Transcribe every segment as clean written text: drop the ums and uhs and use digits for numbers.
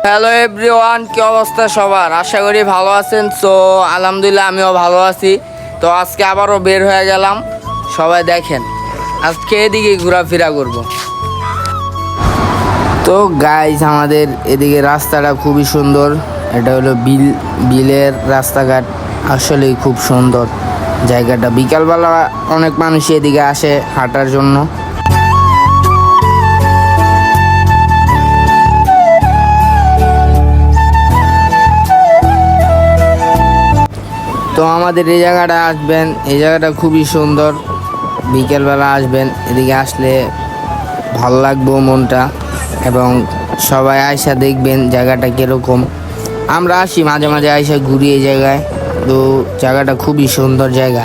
Hello everyone, কি অবস্থা সবার? আশা করি ভালো আছেন। সো আলহামদুলিল্লাহ আমিও ভালো আছি। তো আজকে আবারও বের হয়ে গেলাম। সবাই দেখেন আজকে এদিকে ঘোরাফেরা করব। তো গাইস, আমাদের এদিকে রাস্তাটা খুবই সুন্দর। এটা হলো বিলের রাস্তাঘাট, আসলেই খুব সুন্দর জায়গাটা। বিকালবেলা অনেক মানুষ এদিকে আসে হাঁটার জন্য। তো আমাদের এই জায়গাটা আসবেন, এই জায়গাটা খুবই সুন্দর। বিকেলবেলা আসবেন, এদিকে আসলে ভালো লাগবে মনটা, এবং সবাই আয়সা দেখবেন জায়গাটা কীরকম। আমরা আসি মাঝে মাঝে আয়সা ঘুরি এই জায়গায়। তো জায়গাটা খুবই সুন্দর জায়গা।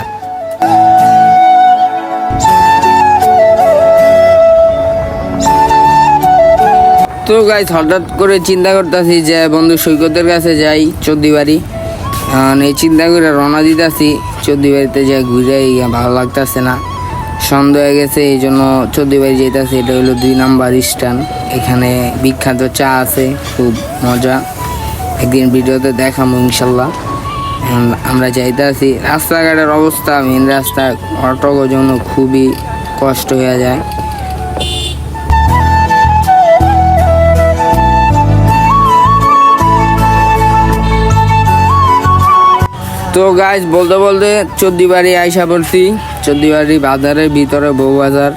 তো গাইস, হঠাৎ করে চিন্তা করতেছি যে বন্ধু সৈকতের কাছে যাই, চৌদ্দিবাড়ি। এই চিন্তা করে রওনা দিতেছি চৌদ্দিবাড়িতে, যাই ঘুরে ভালো লাগতেছে না, সন্ধ্যা হয়ে গেছে। এই জন্য চৌদ্দিবাড়ি যেতেছি। এটা হলো 2 নাম্বার স্ট্যান্ড। এখানে বিখ্যাত চা আছে, খুব মজা। একদিন ভিডিওতে দেখাবো ইনশাল্লাহ। আমরা যাইতেছি। রাস্তাঘাটের অবস্থা, মেন রাস্তা, অটোর জন্য খুবই কষ্ট হয়ে যায়। তো গাইজ, বলতে বলতে চৌদ্দিবাড়ি আইসা পড়ছি। চৌদ্দিবাড়ি বাজারের ভিতরে বউ বাজার।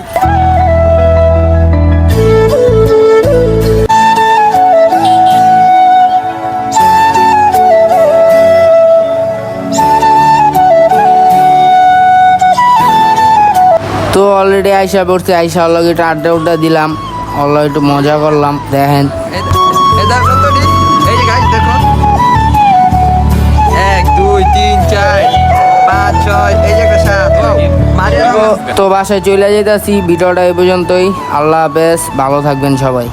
তো অলরেডি আইসা পড়ছি। আইসা অলগ একটু আড্ডা দিলাম, অলগ একটু মজা করলাম। দেখেন তো বাসায় চলে যেতেছি। ভিডিওটা এই পর্যন্তই। আল্লাহ হাফেজ, ভালো থাকবেন সবাই।